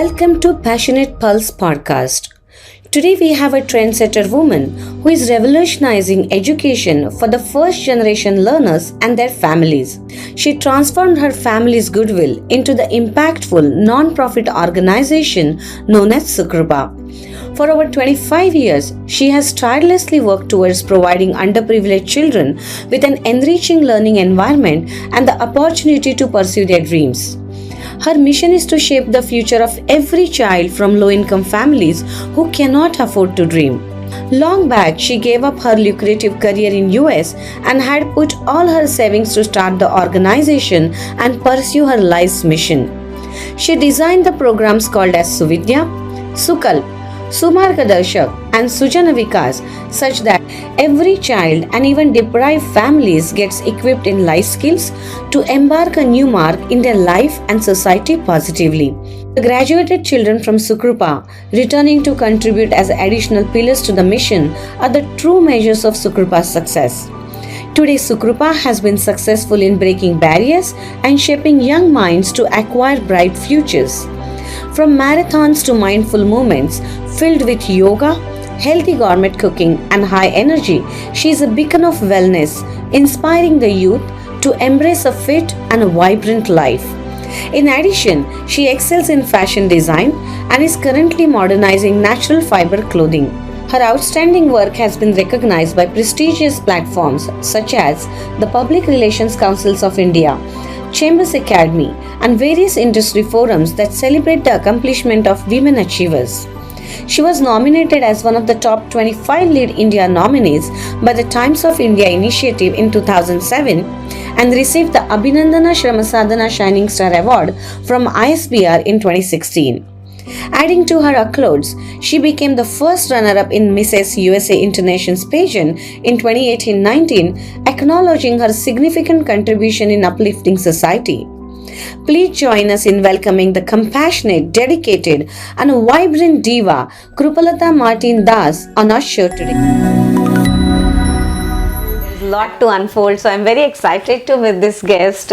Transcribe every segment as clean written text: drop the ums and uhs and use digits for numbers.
Welcome to Passionate Pulse podcast. Today we have a trendsetter woman who is revolutionizing education for the first generation learners and their families. She transformed her family's goodwill into the impactful non-profit organization known as SuKrupa. For over 25 years, she has tirelessly worked towards providing underprivileged children with an enriching learning environment and the opportunity to pursue their dreams. Her mission is to shape the future of every child from low-income families who cannot afford to dream. Long back, she gave up her lucrative career in US and had put all her savings to start the organization and pursue her life's mission. She designed the programs called as Suvidya, Sukalp, Sumargadarshak and Sujana Vikas such that every child and even deprived families gets equipped in life skills to embark a new mark in their life and society positively. The graduated children from SuKrupa returning to contribute as additional pillars to the mission are the true measures of SuKrupa's success. Today, SuKrupa has been successful in breaking barriers and shaping young minds to acquire bright futures. From marathons to mindful moments filled with yoga, healthy gourmet cooking, and high energy, she is a beacon of wellness, inspiring the youth to embrace a fit and a vibrant life. In addition, she excels in fashion design and is currently modernizing natural fiber clothing. Her outstanding work has been recognized by prestigious platforms such as the Public Relations Councils of India, Chambers Academy, and various industry forums that celebrate the accomplishment of women achievers. She was nominated as one of the top 25 Lead India nominees by the Times of India initiative in 2007 and received the Abhinandana Shramasadhana Shining Star Award from ISBR in 2016. Adding to her accolades, she became the first runner-up in Mrs. USA International's pageant in 2018-19, acknowledging her significant contribution in uplifting society. Please join us in welcoming the compassionate, dedicated, and vibrant diva Krupalatha Martin Daas on our show today. Lot to unfold, so I'm very excited to meet this guest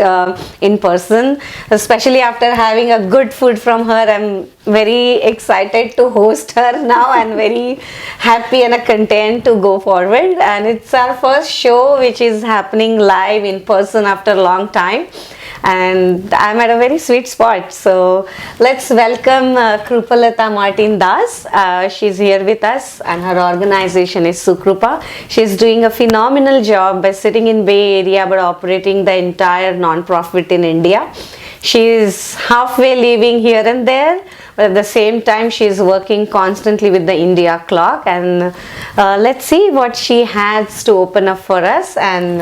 in person, especially after having a good food from her. I'm very excited to host her now and very happy and content to go forward, and it's our first show which is happening live in person after a long time, and I'm at a very sweet spot. So let's welcome Krupalatha Martin Daas. She's here with us and her organization is SuKrupa. She's doing a phenomenal job by sitting in Bay Area but operating the entire non-profit in India. She's halfway living here and there, but at the same time she's working constantly with the India clock, and let's see what she has to open up for us, and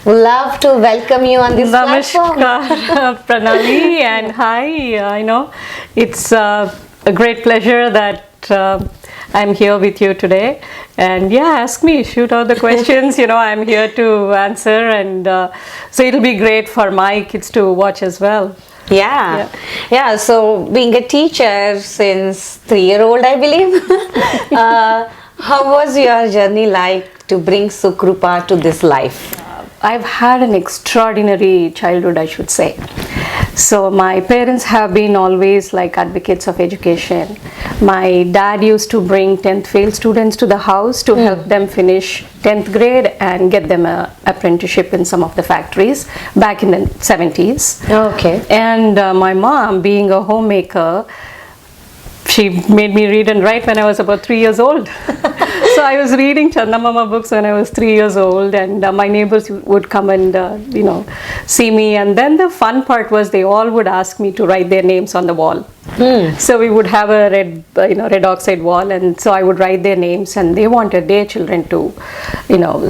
love to welcome you on this platform. Namaskar, Pranali, and hi. It's a great pleasure that I'm here with you today, and ask me, shoot out the questions. I'm here to answer, and so it'll be great for my kids to watch as well. Yeah. So being a teacher since 3-year-old, I believe, how was your journey like to bring SuKrupa to this life? I've had an extraordinary childhood, I should say. So my parents have been always like advocates of education. My dad used to bring 10th fail students to the house to help them finish 10th grade and get them an apprenticeship in some of the factories back in the 70s. Okay. And my mom, being a homemaker, she made me read and write when I was about 3 years old. So I was reading Chandamama books when I was 3 years old, and my neighbors would come and see me. And then the fun part was they all would ask me to write their names on the wall. So we would have a red oxide wall, and so I would write their names, and they wanted their children to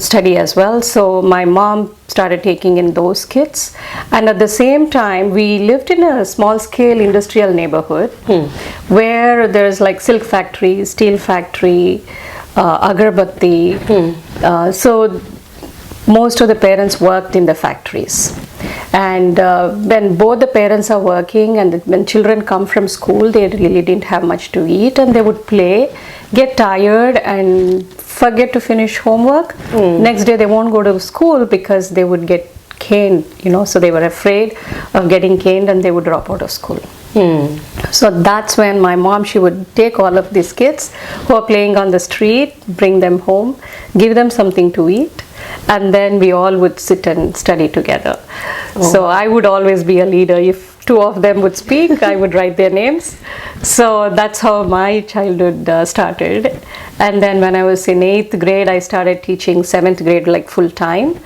study as well. So my mom started taking in those kids, and at the same time we lived in a small scale industrial neighborhood where there's like silk factory, steel factory, agarbatti. So most of the parents worked in the factories, and when both the parents are working and when children come from school, they really didn't have much to eat, and they would play, get tired, and forget to finish homework. Next day they won't go to school because they would get caned, so they were afraid of getting caned and they would drop out of school. So that's when my mom, she would take all of these kids who are playing on the street, bring them home, give them something to eat, and then we all would sit and study together. So I would always be a leader. If two of them would speak, I would write their names. So that's how my childhood started. And then when I was in 8th grade, I started teaching 7th grade like full time.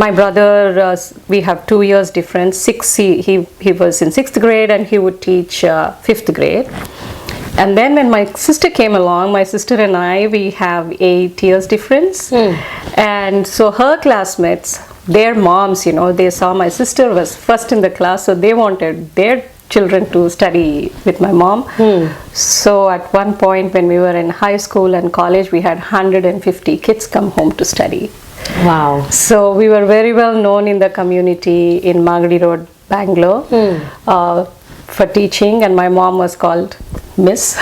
My brother, we have 2 years difference. He was in 6th grade and he would teach 5th grade. And then when my sister came along, my sister and I, we have 8 years difference. And so her classmates, their moms, they saw my sister was first in the class, so they wanted their children to study with my mom. So at one point when we were in high school and college, we had 150 kids come home to study. Wow. So we were very well known in the community in Magadi Road, Bangalore, for teaching, and my mom was called Miss.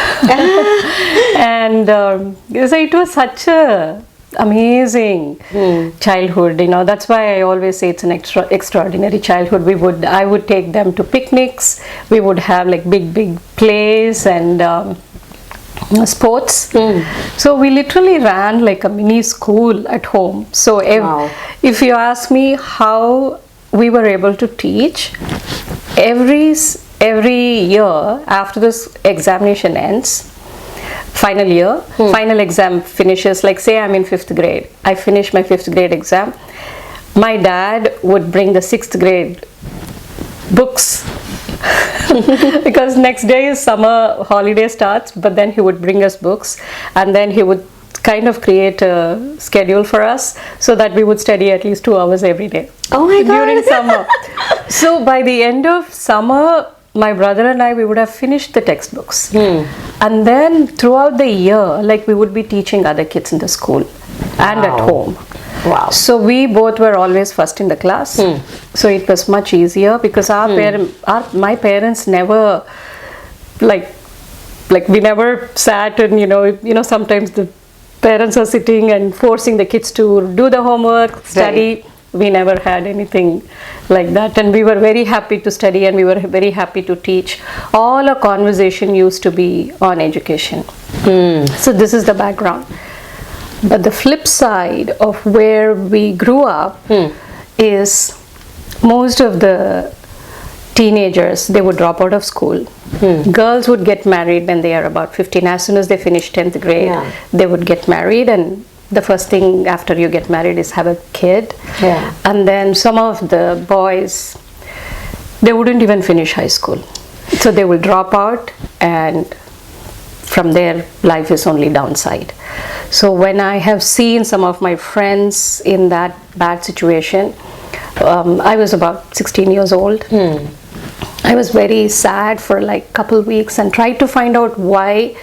And so it was such a amazing childhood, that's why I always say it's an extraordinary childhood. I would take them to picnics, we would have like big plays and sports. So we literally ran like a mini school at home. So if you ask me how we were able to teach, every year after this examination ends, final year, final exam finishes, like say I'm in 5th grade, I finish my 5th grade exam, my dad would bring the 6th grade books because next day is summer holiday starts, but then he would bring us books and then he would kind of create a schedule for us so that we would study at least 2 hours every day. Oh my God. During summer. So by the end of summer, my brother and I, we would have finished the textbooks. And then throughout the year, like we would be teaching other kids in the school and at home. Wow. So we both were always first in the class. So it was much easier because my parents never like we never sat and sometimes the parents are sitting and forcing the kids to do the homework, study. Right. We never had anything like that, and we were very happy to study and we were very happy to teach. All our conversation used to be on education. So this is the background. But the flip side of where we grew up is most of the teenagers, they would drop out of school. Girls would get married when they are about 15. As soon as they finish 10th grade, they would get married, and the first thing after you get married is have a kid. And then some of the boys, they wouldn't even finish high school. So they will drop out, and from there life is only downside. So when I have seen some of my friends in that bad situation, I was about 16 years old. I was very sad for like a couple weeks and tried to find out why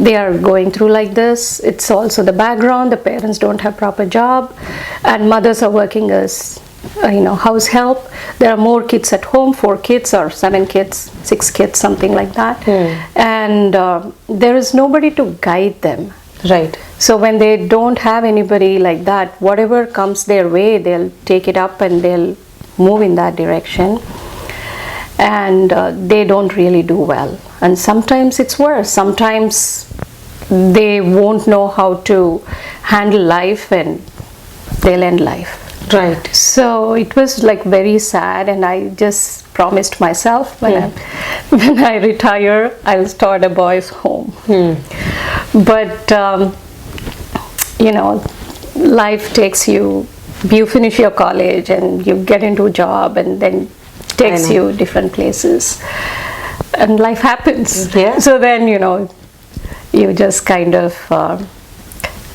they are going through like this. It's also the background, the parents don't have proper job and mothers are working as house help. There are more kids at home, 4 kids or 7 kids, 6 kids, something like that. And there is nobody to guide them. Right. So when they don't have anybody like that, whatever comes their way, they'll take it up and they'll move in that direction. And they don't really do well. And sometimes it's worse. Sometimes they won't know how to handle life and they'll end life. Right. So it was like very sad, and I just promised myself when I retire, I'll start a boys' home. But life takes you finish your college and you get into a job, and then takes you different places, and life happens. So then you just kind of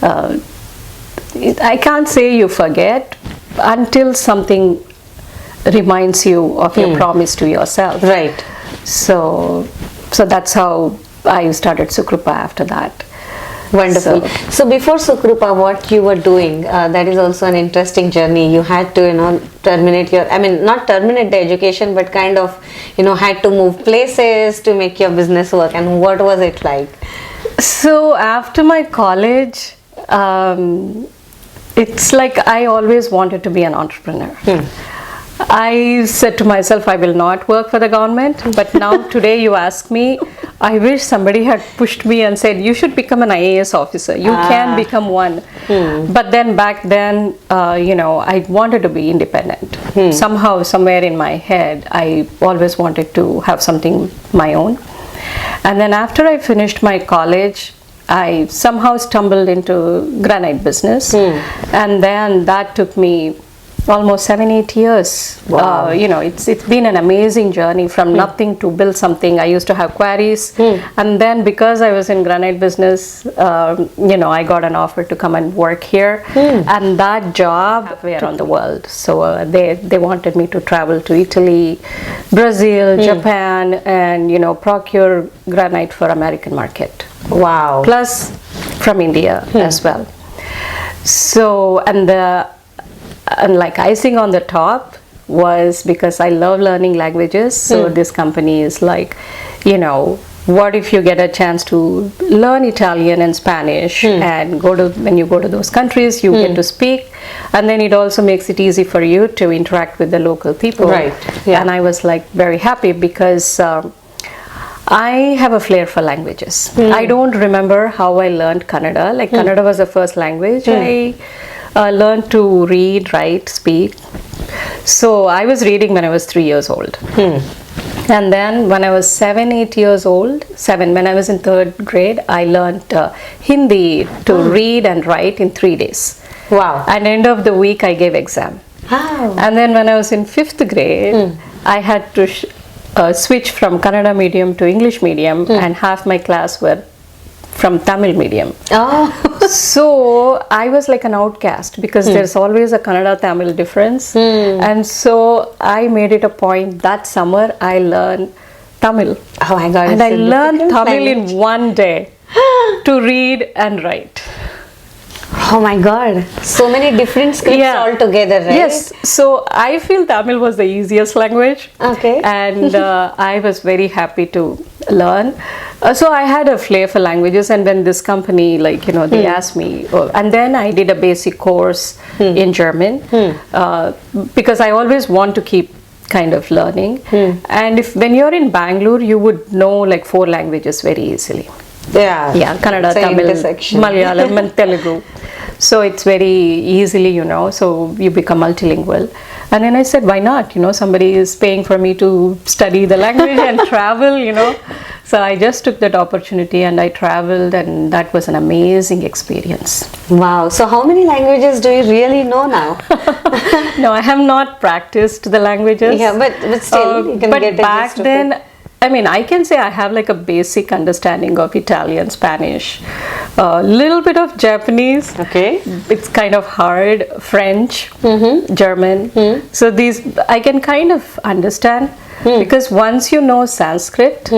I can't say you forget until something reminds you of your promise to yourself. Right. So that's how I started SuKrupa after that. Wonderful. So before SuKrupa, what you were doing, that is also an interesting journey. You had to, terminate not terminate the education, but kind of, had to move places to make your business work. And what was it like? So after my college, it's like I always wanted to be an entrepreneur. I said to myself, I will not work for the government. But now today you ask me, I wish somebody had pushed me and said, you should become an IAS officer. You can become one. But then back then, I wanted to be independent. Somehow, somewhere in my head, I always wanted to have something my own. And then after I finished my college, I somehow stumbled into granite business. And then that took me almost 7-8 years. Wow. It's been an amazing journey from nothing to build something. I used to have queries, and then because I was in granite business, I got an offer to come and work here, and that job halfway around the world. So they wanted me to travel to Italy, Brazil, Japan, and procure granite for American market. Wow. Plus from India as well. So and like icing on the top was because I love learning languages. So this company is like, what if you get a chance to learn Italian and Spanish and when you go to those countries, you get to speak, and then it also makes it easy for you to interact with the local people. Right. Yeah. And I was like very happy because I have a flair for languages. I don't remember how I learned Kannada. Like Kannada was the first language. I learned to read, write, speak. So I was reading when I was 3 years old. And then when I was 7-8 years old, when I was in 3rd grade, I learned Hindi to read and write in 3 days. Wow. At the end of the week, I gave exam. Wow. And then when I was in 5th grade, I had to switch from Kannada medium to English medium, and half my class were from Tamil medium. So I was like an outcast because there's always a Kannada Tamil difference. And so I made it a point that summer I learned Tamil. Oh my God. And I learned Tamil in one day to read and write. Oh my God. So many different scripts all together, right? Yes. So I feel Tamil was the easiest language. Okay. And I was very happy to learn. So I had a flair for languages, and when this company, they asked me, and then I did a basic course in German because I always want to keep kind of learning. And when you're in Bangalore, you would know like 4 languages very easily. Yeah. Yeah, Kannada, Tamil, Malayalam, and Telugu. So it's very easily, so you become multilingual. And then I said, why not? Somebody is paying for me to study the language and travel, So I just took that opportunity and I traveled, and that was an amazing experience. Wow. So how many languages do you really know now? No, I have not practiced the languages. Yeah, but still, you can but get a back gist of then, it. I mean, I can say I have like a basic understanding of Italian, Spanish, a little bit of Japanese. Okay. It's kind of hard. French, German. So these I can kind of understand because once you know Sanskrit,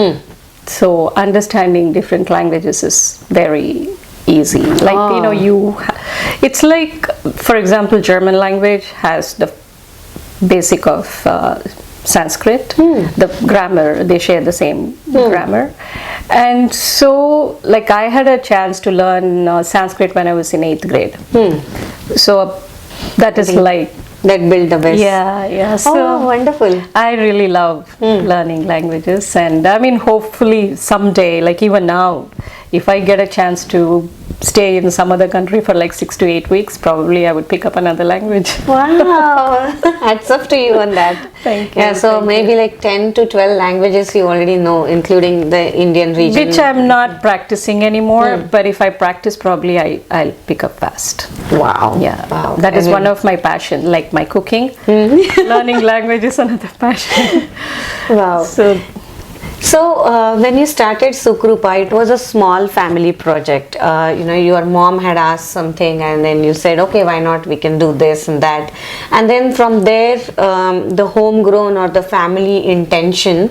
so understanding different languages is very easy. Like, it's like, for example, German language has the basic of Sanskrit, the grammar, they share the same grammar. And so, like, I had a chance to learn Sanskrit when I was in 8th grade. So that is like... That build the best. Yeah. So wonderful. I really love learning languages, and I mean, hopefully someday, like even now, if I get a chance to stay in some other country for like 6 to 8 weeks, probably I would pick up another language. Wow. Hats off to you on that. Thank you. Yeah, so maybe like 10 to 12 languages you already know, including the Indian region. Which I'm not practicing anymore, but if I practice, probably I'll pick up fast. Wow. Yeah. Wow. That is one of my passion, like my cooking. Learning language is another passion. Wow. So when you started SuKrupa, it was a small family project. Your mom had asked something, and then you said, okay, why not? We can do this and that. And then from there, the homegrown or the family intention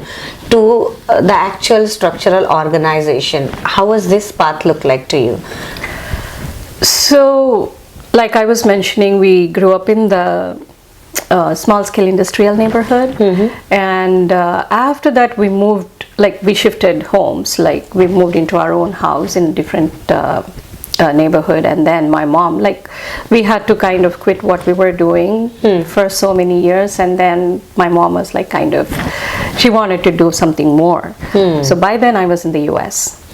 to the actual structural organization. How was this path look like to you? So, like I was mentioning, we grew up in the small-scale industrial neighborhood, and after that we shifted homes. Like we moved into our own house in different neighborhood. And then my mom, like, we had to kind of quit what we were doing for so many years, and then my mom was like kind of, she wanted to do something more. So by then I was in the US.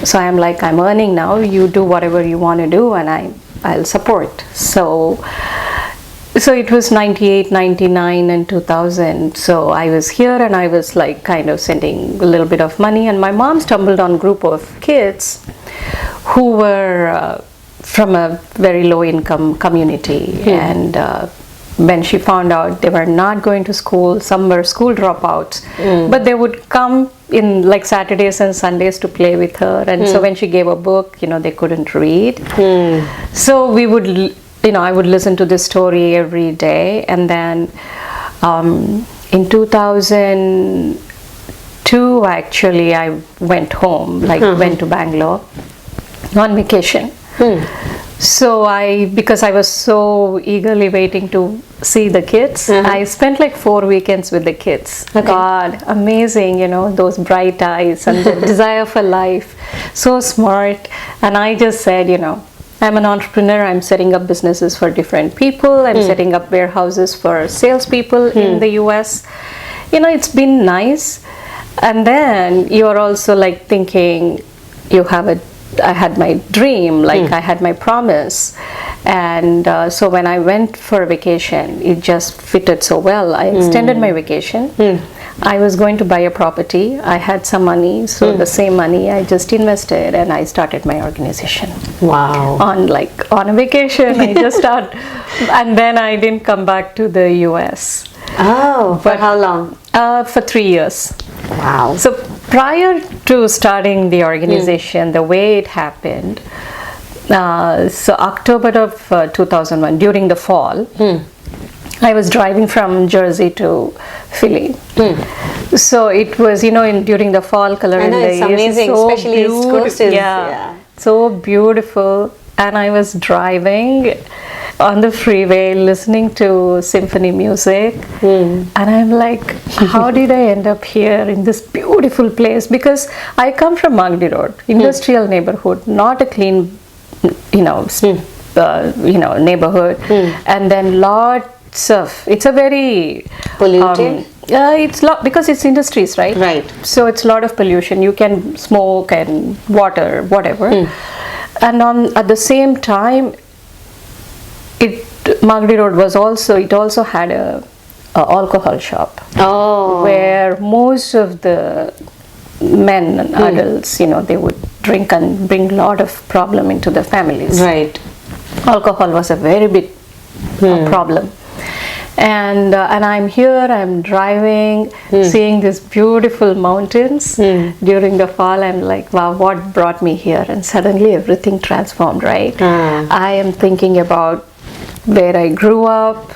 So I'm like, I'm earning now, you do whatever you want to do, and I'll support. So it was 98, 99 and 2000. So I was here and I was like kind of sending a little bit of money, and my mom stumbled on a group of kids who were from a very low income community. And when she found out they were not going to school, some were school dropouts, but they would come in like Saturdays and Sundays to play with her. And so when she gave a book, they couldn't read. So we would I would listen to this story every day. And then in 2002, actually, I went home, went to Bangalore on vacation. So because I was so eagerly waiting to see the kids, I spent like 4 weekends with the kids. Okay. God, amazing, those bright eyes and the desire for life, so smart. And I just said, I'm an entrepreneur. I'm setting up businesses for different people. I'm setting up warehouses for salespeople in the US. It's been nice. And then you're also like thinking, I had my dream, I had my promise. And so when I went for a vacation, it just fitted so well. I extended my vacation. I was going to buy a property. I had some money, so the same money I just invested, and I started my organization. Wow. On a vacation, I just started, and then I didn't come back to the US. Oh, for how long? For 3 years. Wow. So prior to starting the organization, the way it happened, so October of 2001, during the fall, I was driving from Jersey to Philly. So it was, during the fall color in the it's amazing, so especially East Coast is, so beautiful. And I was driving on the freeway listening to symphony music, and I'm like, how did I end up here in this beautiful place? Because I come from Magdi Road, industrial neighborhood, not a clean neighborhood, and then it's a very polluted. It's because it's industries, right? Right. So it's a lot of pollution. You can smoke and water, whatever. And at the same time, Magdi Road also had a alcohol shop. Oh. Where most of the men and adults, they would drink and bring a lot of problem into the families. Right. Alcohol was a very big problem. And I'm here, I'm driving, seeing these beautiful mountains. During the fall, I'm like, wow, what brought me here? And suddenly everything transformed, right? I am thinking about where I grew up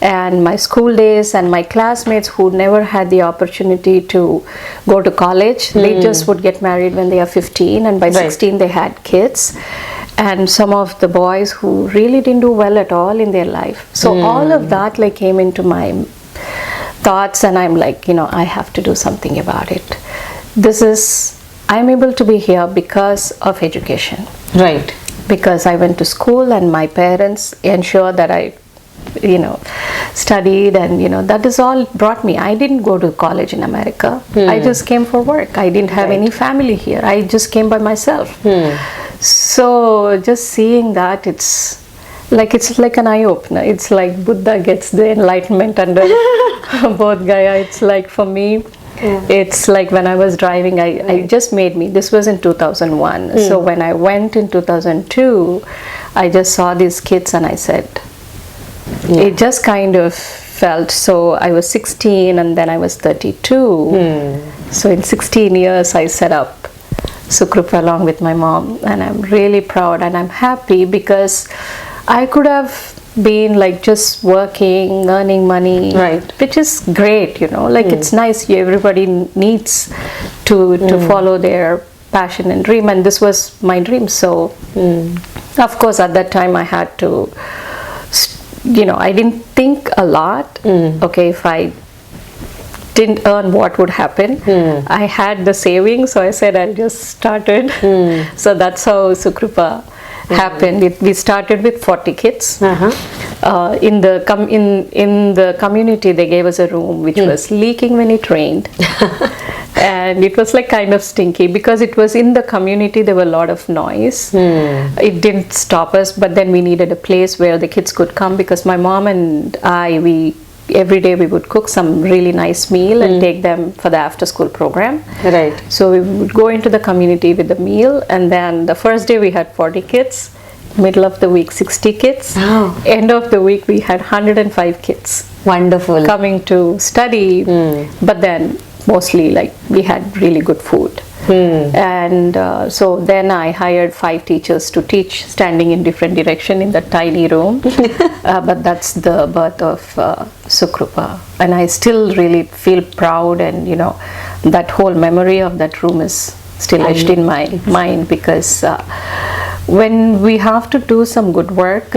and my school days and my classmates who never had the opportunity to go to college. They just would get married when they are 15, and by 16 they had kids. And some of the boys who really didn't do well at all in their life. So all of that came into my thoughts, and I'm like, I have to do something about it. I'm able to be here because of education. Right. Because I went to school and my parents ensured that I studied, and that is all brought me. I didn't go to college in America. I just came for work. I didn't have any family here. I just came by myself. So just seeing that, it's like an eye-opener. It's like Buddha gets the enlightenment under Bodh Gaya. It's like for me, it's like when I was driving, I just this was in 2001. So when I went in 2002, I just saw these kids and I said, it just kind of felt, so I was 16 and then I was 32. So in 16 years, I set up SuKrupa along with my mom, and I'm really proud and I'm happy because I could have been just working, earning money, which is great, it's nice. Everybody needs to follow their passion and dream, and this was my dream. So of course at that time I had to, I didn't think a lot. Okay, if I didn't earn, what would happen? I had the savings, so I said I'll just start it. So that's how SuKrupa happened. We started with 40 kids. In the community, they gave us a room which was leaking when it rained. And it was like kind of stinky because it was in the community. There were a lot of noise. It didn't stop us, but then we needed a place where the kids could come, because my mom and I, every day we would cook some really nice meal and take them for the after school program. Right. So we would go into the community with the meal, and then the first day we had 40 kids, middle of the week 60 kids, end of the week we had 105 kids. Wonderful. Coming to study, but then mostly like we had really good food. And so then I hired 5 teachers to teach, standing in different direction in that tiny room. But that's the birth of SuKrupa, and I still really feel proud, and that whole memory of that room is still etched in my mind, because when we have to do some good work,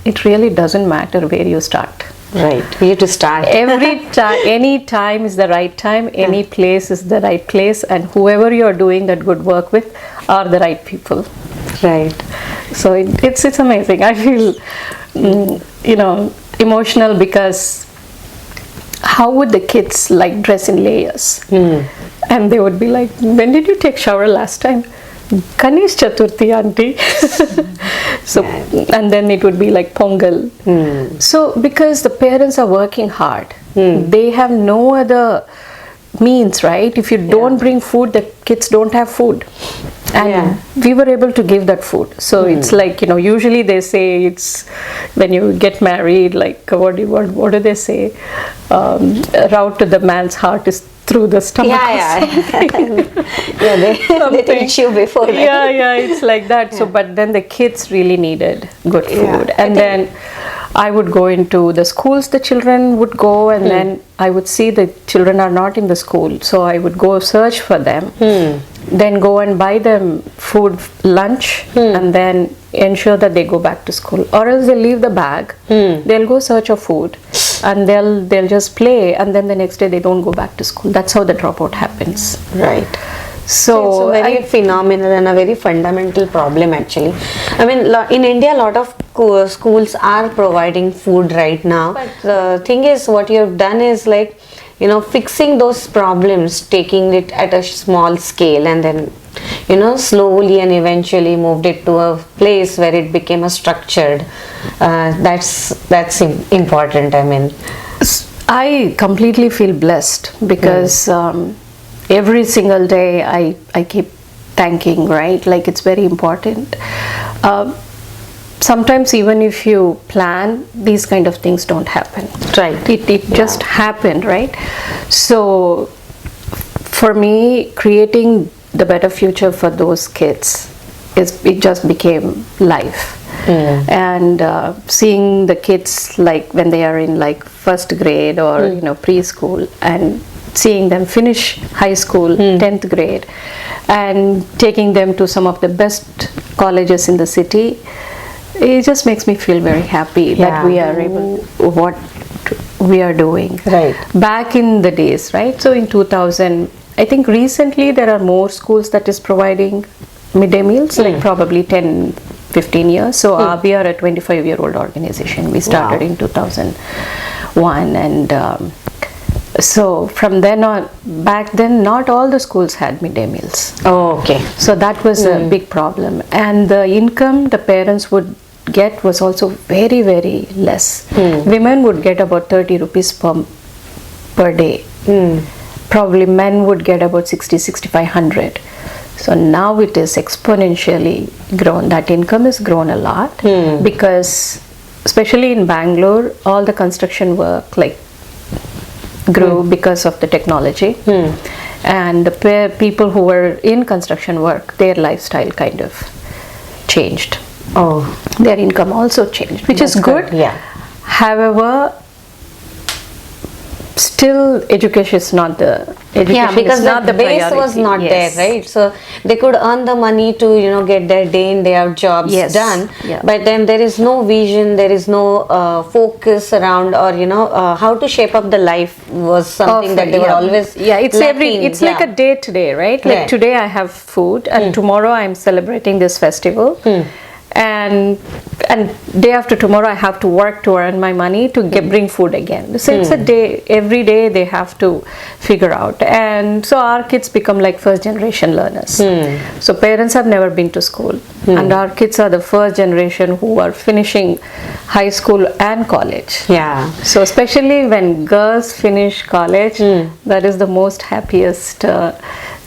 it really doesn't matter where you start. Right, we have to start. Every time, any time is the right time, any place is the right place, and whoever you are doing that good work with are the right people. Right. So it's amazing. I feel emotional, because how would the kids like dress in layers? And they would be like, when did you take shower last time? Ganesh Chaturthi, auntie. So, and then it would be like Pongal. So because the parents are working hard, they have no other means, right? If you don't bring food, the kids don't have food. And we were able to give that food. So it's like, usually they say it's when you get married, like what do they say? Route to the man's heart is through the stomach. They teach you before. Right? It's like that. So, but then the kids really needed good food, and then I would go into the schools the children would go, and then I would see the children are not in the school, so I would go search for them, then go and buy them food, lunch, and then ensure that they go back to school, or else they leave the bag, they'll go search for food, and they'll just play, and then the next day they don't go back to school. That's how the dropout happens. Right. So it's a very phenomenal and a very fundamental problem, actually. I mean, in India, a lot of schools are providing food right now. But the thing is, what you've done is like, fixing those problems, taking it at a small scale, and then, slowly and eventually moved it to a place where it became a structured. That's important. I mean, I completely feel blessed, because every single day I keep thanking, right? Like, it's very important. Sometimes even if you plan, these kind of things don't happen. Right. It just happened, right? So for me, creating the better future for those kids, it just became life. And seeing the kids, like when they are in like first grade or preschool, and seeing them finish high school, 10th grade, and taking them to some of the best colleges in the city, it just makes me feel very happy that we are able what we are doing. Right. Back in the days, right? So in 2000, I think recently there are more schools that is providing midday meals, like probably 10-15 years. So we are a 25-year-old organization. We started in 2001, and so from then on, back then, not all the schools had midday meals. Oh, okay. So that was a big problem, and the income the parents would get was also very, very less. Women would get about 30 rupees per day. Probably men would get about 6,500. So now it is exponentially grown. That income has grown a lot, because especially in Bangalore, all the construction work grew because of the technology, and the people who were in construction work, their lifestyle kind of changed. Their income also changed, which is good. However, still education is not the because the base priority. was not there, right? So they could earn the money to get their day in day out jobs done, but then there is no vision, there is no focus around, or how to shape up the life was something that they were always it's lacking. It's like a day to day, right? Like today I have food, and tomorrow I'm celebrating this festival, and day after tomorrow I have to work to earn my money to bring food again. So it's a day, every day they have to figure out. And so our kids become like first generation learners. So parents have never been to school, and our kids are the first generation who are finishing high school and college. Yeah. So especially when girls finish college, that is the most happiest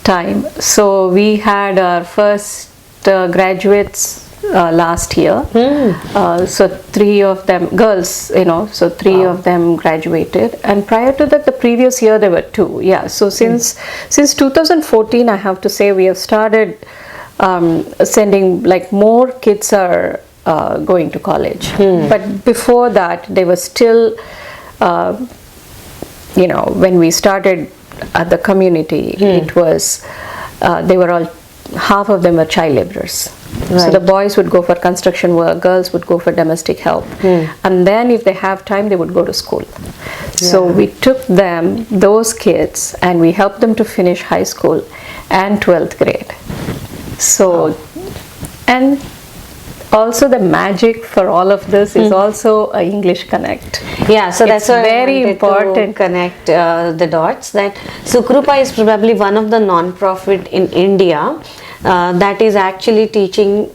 time. So we had our first graduates last year. So 3 of them girls, so 3 of them graduated, and prior to that the previous year there were 2. Yeah, so since 2014 I have to say we have started sending, like, more kids are going to college. But before that they were still when we started at the community, it was they were all, half of them were child laborers. So the boys would go for construction work, girls would go for domestic help, and then if they have time they would go to school. So we took them, those kids, and we helped them to finish high school and 12th grade. So and also the magic for all of this is also a English connect. Yeah, so that's why very I wanted important to connect the dots, that SuKrupa is probably one of the non-profit in India that is actually teaching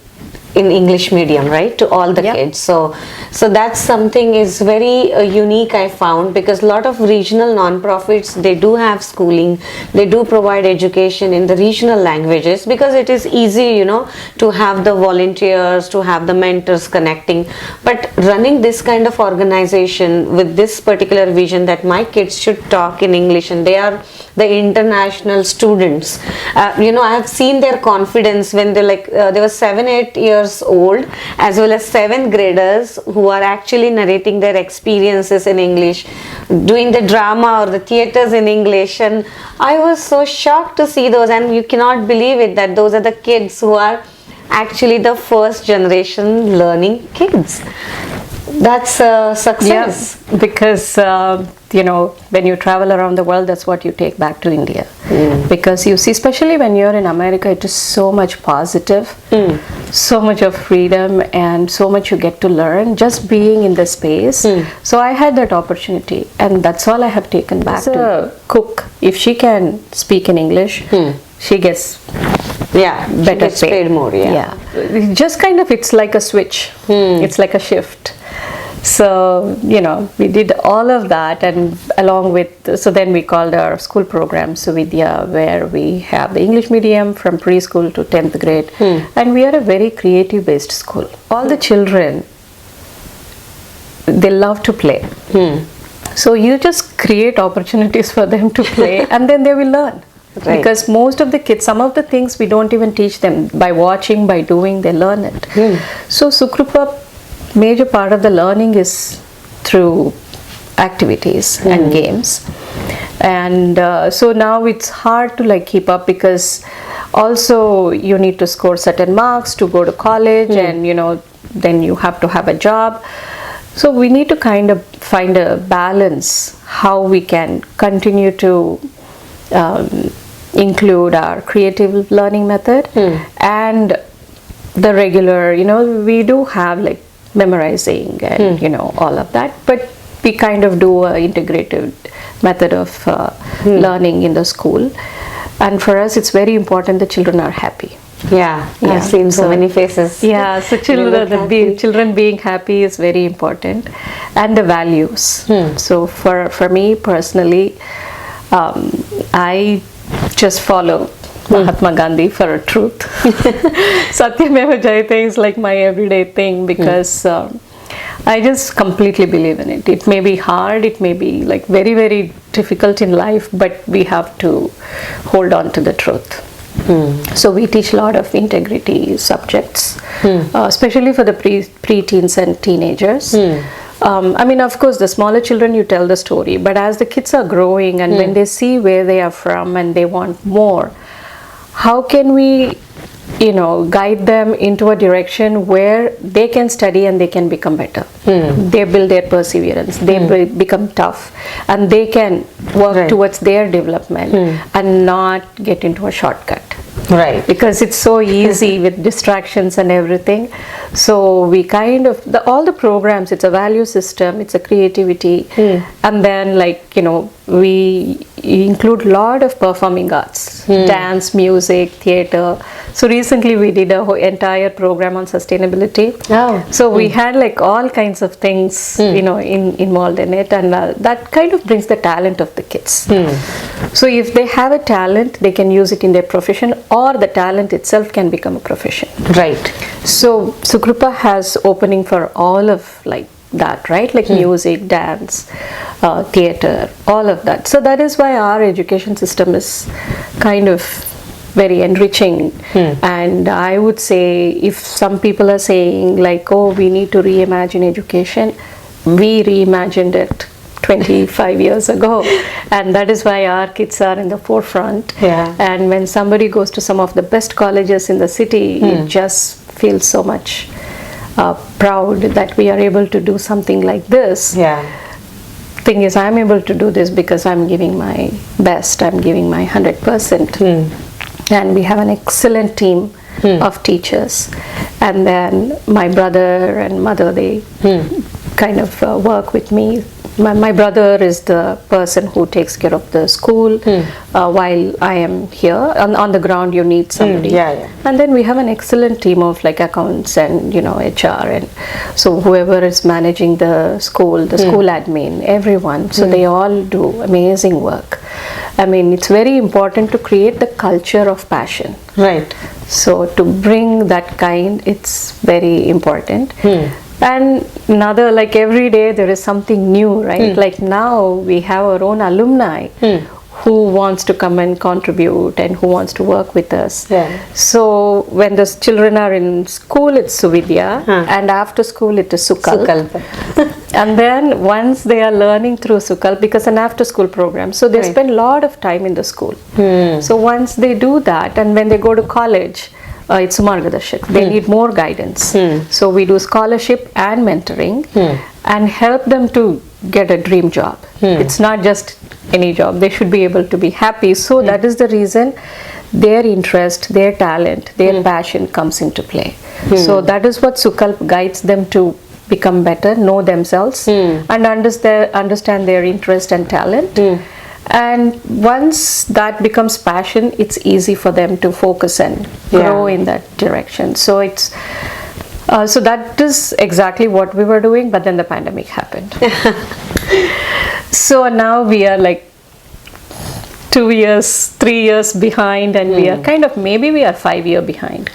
in English medium, right, to all the kids. So that's something is very unique, I found, because a lot of regional non-profits, they do have schooling, they do provide education in the regional languages, because it is easy, to have the volunteers, to have the mentors connecting. But running this kind of organization with this particular vision that my kids should talk in English, and they are the international students, I have seen their confidence when they're like they were 7-8 years old, as well as 7th graders who are actually narrating their experiences in English, doing the drama or the theaters in English. And I was so shocked to see those, and you cannot believe it, that those are the kids who are actually the first generation learning kids. That's a success. Yeah, because when you travel around the world, that's what you take back to India. Because you see, especially when you're in America, it is so much positive, so much of freedom, and so much you get to learn just being in the space. So I had that opportunity, and that's all I have taken back to. A cook, if she can speak in English, she gets better paid more. Just kind of, it's like a switch. It's like a shift. So we did all of that, and along with, so then we called our school program Suvidya, where we have the English medium from preschool to 10th grade, and we are a very creative based school. All the children, they love to play. So you just create opportunities for them to play, and then they will learn. Right. Because most of the kids, some of the things we don't even teach them. By watching, by doing, they learn it. So SuKrupa, major part of the learning is through activities and games. And so now it's hard to keep up, because also you need to score certain marks to go to college, and then you have to have a job. So we need to kind of find a balance how we can continue to include our creative learning method and the regular, we do have memorizing and all of that, but we kind of do a integrated method of learning in the school. And for us, it's very important the children are happy. I've seen so many faces. So children being happy is very important, and the values. So for me personally, I just follow Mahatma Gandhi for a truth. Satyameva Jayate is like my everyday thing, because I just completely believe in it. It may be hard, it may be very, very difficult in life, but we have to hold on to the truth. So we teach a lot of integrity subjects, especially for the pre-teens and teenagers. Of course, the smaller children, you tell the story, but as the kids are growing, and when they see where they are from and they want more, how can we guide them into a direction where they can study and they can become better? They build their perseverance, they become tough, and they can work towards their development and not get into a shortcut. Right. Because it's so easy with distractions and everything. So we kind of, all the programs, it's a value system, it's a creativity, and then we include a lot of performing arts, dance, music, theater. So recently we did a whole entire program on sustainability. Oh. So we had all kinds of things, involved in it, and that kind of brings the talent of the kids. So if they have a talent, they can use it in their profession, or the talent itself can become a profession. Right. So SuKrupa has opening for all of that, right? Music, dance, theater, all of that. So that is why our education system is kind of very enriching. And I would say, if some people are saying oh, we need to reimagine education, we reimagined it 25 years ago, and that is why our kids are in the forefront. And when somebody goes to some of the best colleges in the city, it just feels so much proud that we are able to do something like this. Thing is, I'm able to do this because I'm giving my best, I'm giving my 100%. And we have an excellent team of teachers, and then my brother and mother, they kind of work with me. My brother is the person who takes care of the school while I am here. On the ground, you need somebody. And then we have an excellent team of accounts and HR, and so whoever is managing the school admin, everyone. So they all do amazing work. I mean, it's very important to create the culture of passion. Right. So to bring that kind, it's very important. And another, every day there is something new, right? Now we have our own alumni who wants to come and contribute and who wants to work with us. So when the children are in school, it's Suvidya, and after school it is Sukalp. And then once they are learning through Sukalp, because an after school program, so they spend a lot of time in the school. So once they do that, and when they go to college, it's Margadarshak. They need more guidance. So we do scholarship and mentoring and help them to get a dream job. It's not just any job. They should be able to be happy. So that is the reason their interest, their talent, their passion comes into play. So that is what SuKrupa guides them to become better, know themselves, and understand their interest and talent. And once that becomes passion, it's easy for them to focus and grow in that direction. So it's so that is exactly what we were doing, but then the pandemic happened. So now we are 2 years, 3 years behind, and we are maybe we are 5 years behind,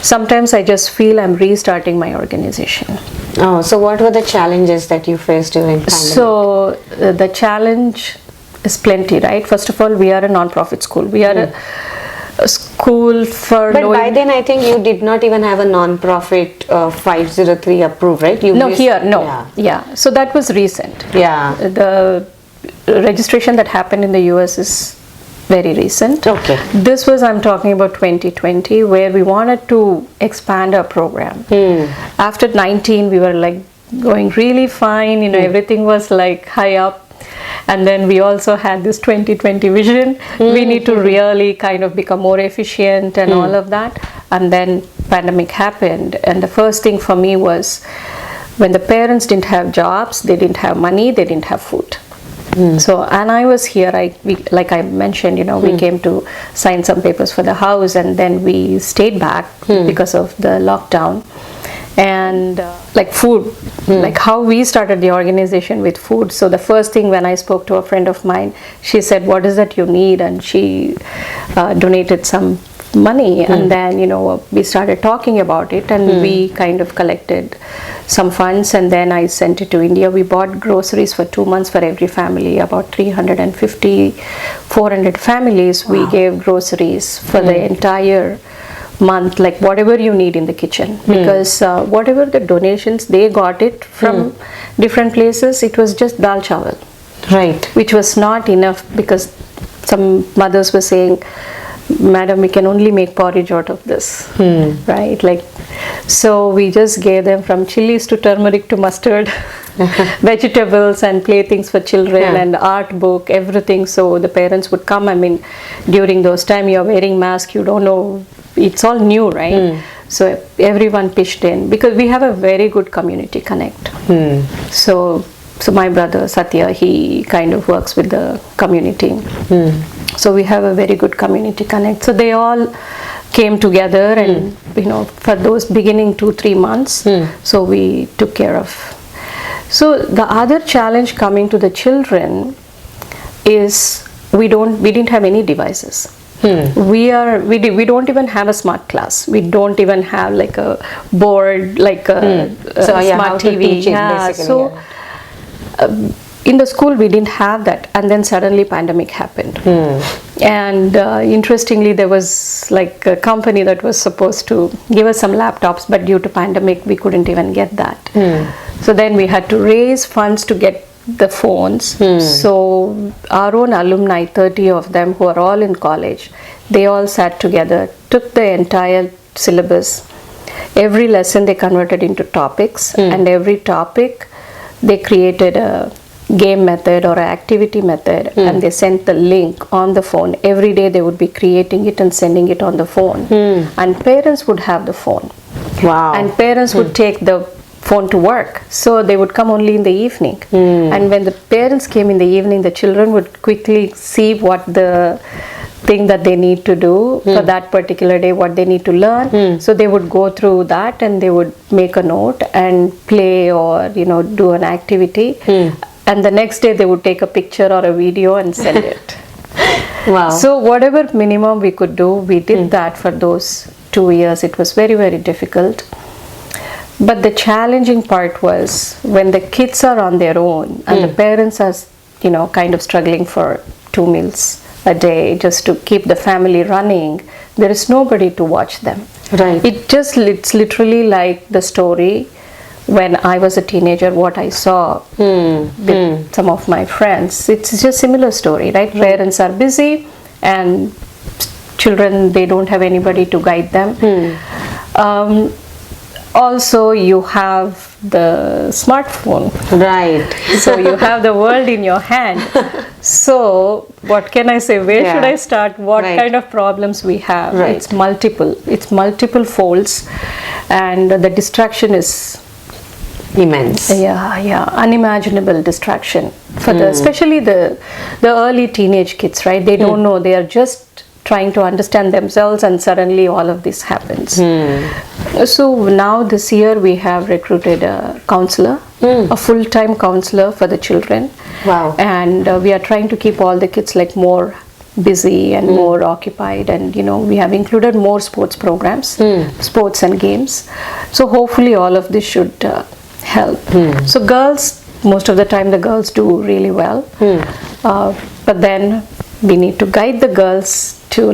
Sometimes I just feel I'm restarting my organization. Oh, so what were the challenges that you faced during pandemic? So the challenge is plenty, right? First of all, we are a non-profit school. We are a school for... But by then, I think you did not even have a non-profit 503 approved, right? So that was recent. The registration that happened in the US is very recent. This was, I'm talking about 2020, where we wanted to expand our program. After 19, we were going really fine, everything was high up. And then we also had this 2020 vision. We need to really become more efficient and all of that. And then pandemic happened. And the first thing for me was, when the parents didn't have jobs, they didn't have money, they didn't have food. So, and I was here, like I mentioned, we came to sign some papers for the house, and then we stayed back because of the lockdown. And food, how we started the organization with food. So the first thing, when I spoke to a friend of mine, she said, what is that you need? And she donated some money, and then we started talking about it, and we collected some funds, and then I sent it to India. We bought groceries for 2 months for every family, about 350, 400 families. We gave groceries for the entire month, whatever you need in the kitchen, because whatever the donations, they got it from different places. It was just dal chawal, right, which was not enough, because some mothers were saying madam, we can only make porridge out of this, right? Like, so we just gave them from chilies to turmeric to mustard, vegetables and playthings for children and art book, everything. So the parents would come. I mean, during those time you're wearing mask, you don't know, it's all new, right? So everyone pitched in because we have a very good community connect. So my brother Satya, he kind of works with the community. So we have a very good community connect. So they all came together and, for those beginning 2-3 months, so we took care of. So the other challenge coming to the children is we didn't have any devices. We don't even have a smart class. We don't even have like a board, like a smart TV. In the school we didn't have that, and then suddenly pandemic happened. And interestingly, there was like a company that was supposed to give us some laptops, but due to pandemic we couldn't even get that. So then we had to raise funds to get the phones. So our own alumni, 30 of them who are all in college, they all sat together, took the entire syllabus. Every lesson they converted into topics, and every topic they created a game method or an activity method, and they sent the link on the phone. Every day they would be creating it and sending it on the phone, and parents would have the phone. And parents would take the phone to work, so they would come only in the evening. And when the parents came in the evening, the children would quickly see what the thing that they need to do for that particular day, what they need to learn. So they would go through that and they would make a note and play or do an activity, and the next day they would take a picture or a video and send it. So whatever minimum we could do, we did that for those 2 years. It was very, very difficult. But the challenging part was when the kids are on their own and the parents are, kind of struggling for 2 meals a day just to keep the family running. There is nobody to watch them. It's literally like the story when I was a teenager, what I saw with some of my friends. It's just similar story, right? Parents are busy and children, they don't have anybody to guide them. Also, you have the smartphone. So you have the world in your hand. So what can I say? Where should I start? What kind of problems we have? It's multiple folds, and the distraction is immense. Unimaginable distraction for especially the early teenage kids, right? They don't know, they are just trying to understand themselves, and suddenly all of this happens. So now this year we have recruited a counselor, a full-time counselor for the children. And we are trying to keep all the kids like more busy and more occupied, and we have included more sports programs, sports and games. So hopefully all of this should help. So girls, most of the time the girls do really well, but then we need to guide the girls to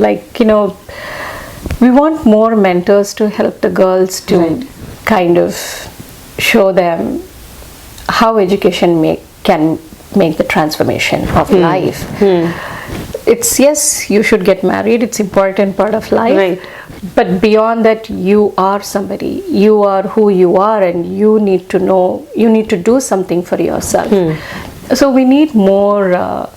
we want more mentors to help the girls to kind of show them how education can make the transformation of life. It's yes, you should get married, it's important part of life, but beyond that, you are somebody, you are who you are, and you need to know, you need to do something for yourself. So we need more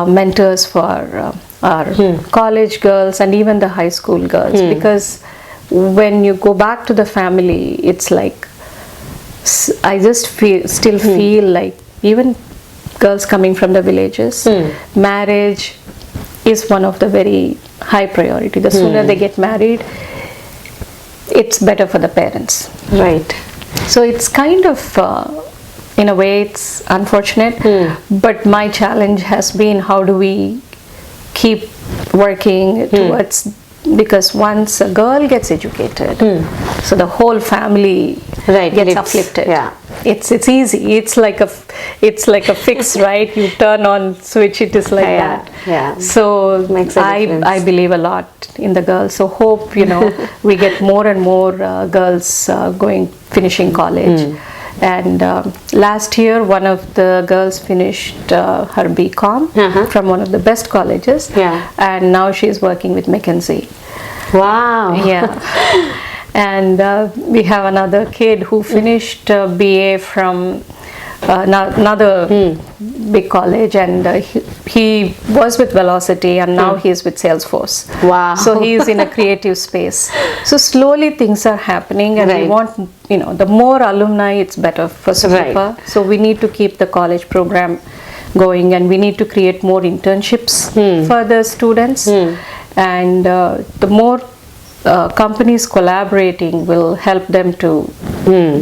mentors for our college girls and even the high school girls, because when you go back to the family, it's like I just still feel like even girls coming from the villages, marriage is one of the very high priority. The sooner they get married, it's better for the parents. So it's kind of in a way it's unfortunate, but my challenge has been how do we keep working towards, because once a girl gets educated, so the whole family gets uplifted. It's easy. It's like a fix, right? You turn on switch, it is like that. So I believe a lot in the girls. So hope we get more and more girls finishing college. And last year, one of the girls finished her BCom from one of the best colleges, and now she's working with McKinsey. Wow. Yeah. And we have another kid who finished BA from another big college, and he was with Velocity, and now he's with Salesforce. Wow. So he's in a creative space. So slowly things are happening, and we want, the more alumni, it's better for SuKrupa. So we need to keep the college program going, and we need to create more internships for the students. And the more companies collaborating will help them to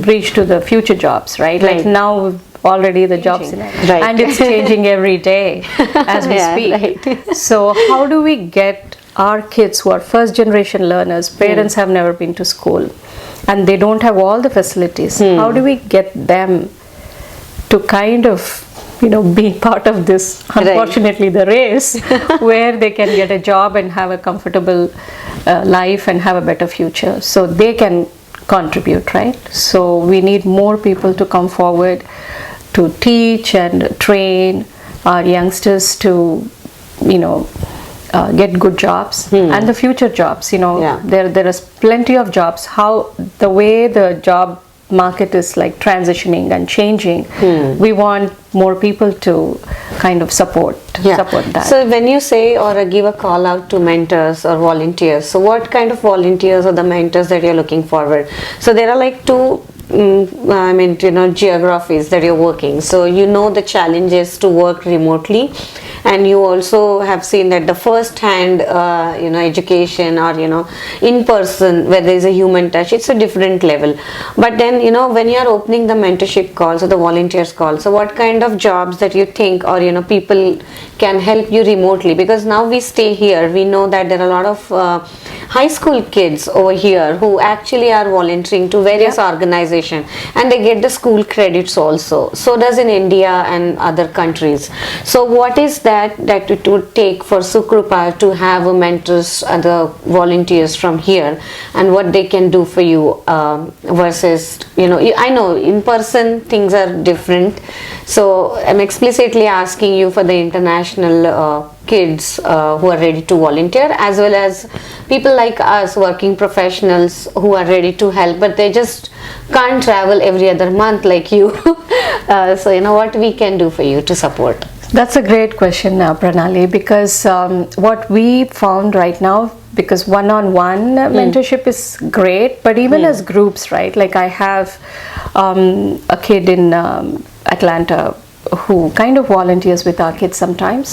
reach to the future jobs, right? Like now already the jobs and it's changing every day as we speak. So how do we get our kids who are first generation learners, parents have never been to school and they don't have all the facilities, how do we get them to kind of be part of this, unfortunately, the race where they can get a job and have a comfortable life and have a better future, so they can contribute, right? So we need more people to come forward to teach and train our youngsters to, get good jobs and the future jobs. There is plenty of jobs. How the way the job market is like transitioning and changing, we want more people to kind of support that. So when you say or give a call out to mentors or volunteers, so what kind of volunteers or the mentors that you're looking forward? So there are like two geographies that you're working, so the challenges to work remotely, and you also have seen that the first hand education or in person where there is a human touch, it's a different level. But then when you are opening the mentorship calls or the volunteers calls, so what kind of jobs that you think or people can help you remotely? Because now we stay here, we know that there are a lot of high school kids over here who actually are volunteering to various organizations, and they get the school credits also. So does in India and other countries. So what is that it would take for SuKrupa to have a mentors and the volunteers from here, and what they can do for you versus I know in person things are different. So I'm explicitly asking you for the international kids who are ready to volunteer, as well as people like us, working professionals who are ready to help, but they just can't travel every other month like you. So what we can do for you to support? That's a great question, Pranali, because what we found right now, because one-on-one mentorship is great, but even as groups, right? Like I have a kid in Atlanta who kind of volunteers with our kids sometimes.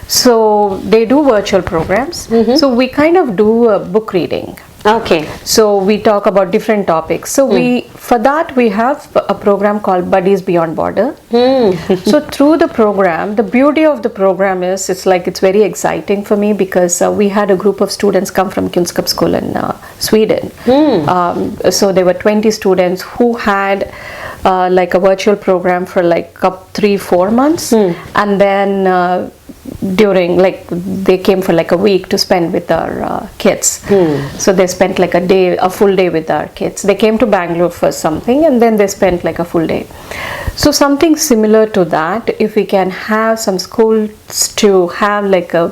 So they do virtual programs. So we kind of do a book reading. Okay. So we talk about different topics. So for that we have a program called Buddies Beyond Border. So through the program, the beauty of the program is it's very exciting for me, because we had a group of students come from Kunskap School in Sweden. So there were 20 students who had like a virtual program for like 3-4 months, and then during they came for like a week to spend with our kids. So they spent like a full day with our kids. They came to Bangalore for something, and then they spent like a full day. So something similar to that, if we can have some schools to have like a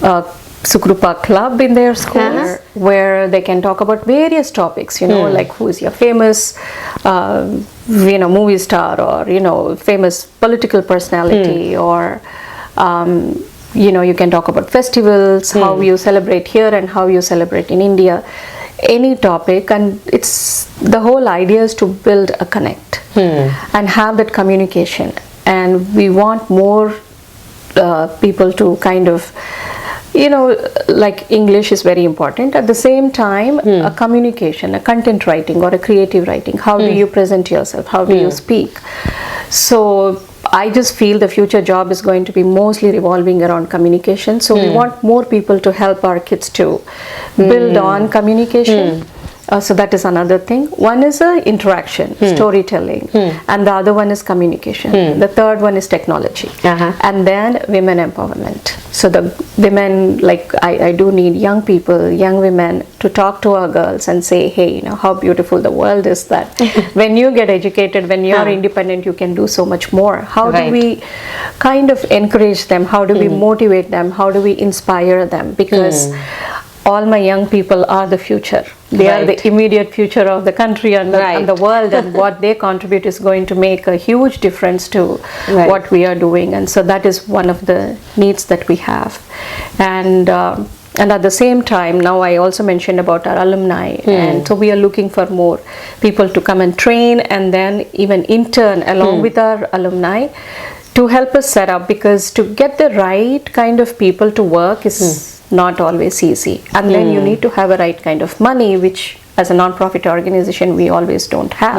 SuKrupa club in their school, where they can talk about various topics, like who is your famous movie star, or famous political personality, or you can talk about festivals, how you celebrate here and how you celebrate in India, any topic. And it's the whole idea is to build a connect and have that communication. And we want more people to kind of, like English is very important. At the same time, a communication, a content writing or a creative writing. How do you present yourself? How do you speak? So I just feel the future job is going to be mostly revolving around communication. So we want more people to help our kids to build on communication. So that is another thing. One is interaction, storytelling, and the other one is communication. The third one is technology, and then women empowerment. So the women, like I do need young people, young women to talk to our girls and say, hey, you know, how beautiful the world is, that when you get educated, when you are independent, you can do so much more. How do we kind of encourage them? How do we motivate them? How do we inspire them? Because all my young people are the future. They are the immediate future of the country and the world, and what they contribute is going to make a huge difference to what we are doing. And so that is one of the needs that we have. And at the same time, now I also mentioned about our alumni, and so we are looking for more people to come and train and then even intern along with our alumni to help us set up, because to get the right kind of people to work is not always easy, and then you need to have a right kind of money, which as a non-profit organization we always don't have.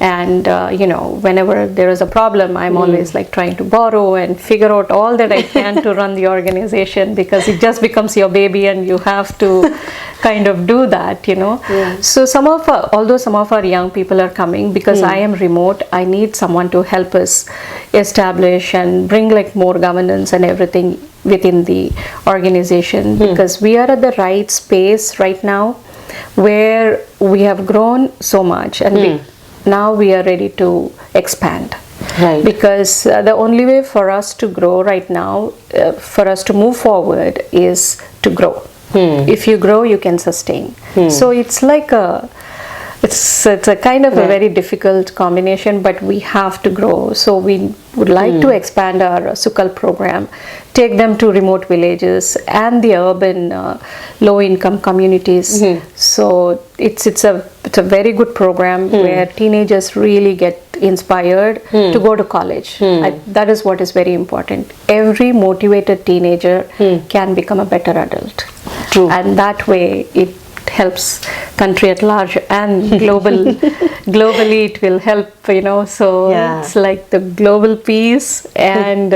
And you know, whenever there is a problem, I'm always like trying to borrow and figure out all that I can to run the organization, because it just becomes your baby and you have to kind of do that, you know. So although some of our young people are coming, because I am remote, I need someone to help us establish and bring like more governance and everything within the organization, because we are at the right space right now where we have grown so much, and now we are ready to expand. Because the only way for us to grow right now, for us to move forward, is to grow. If you grow, you can sustain. So it's like it's a kind of a very difficult combination, but we have to grow. So we would like to expand our SuKal program, take them to remote villages and the urban low-income communities. So it's a very good program where teenagers really get inspired to go to college. That is what is very important. Every motivated teenager can become a better adult. And that way it helps country at large, and globally it will help, you know. So it's like the global peace and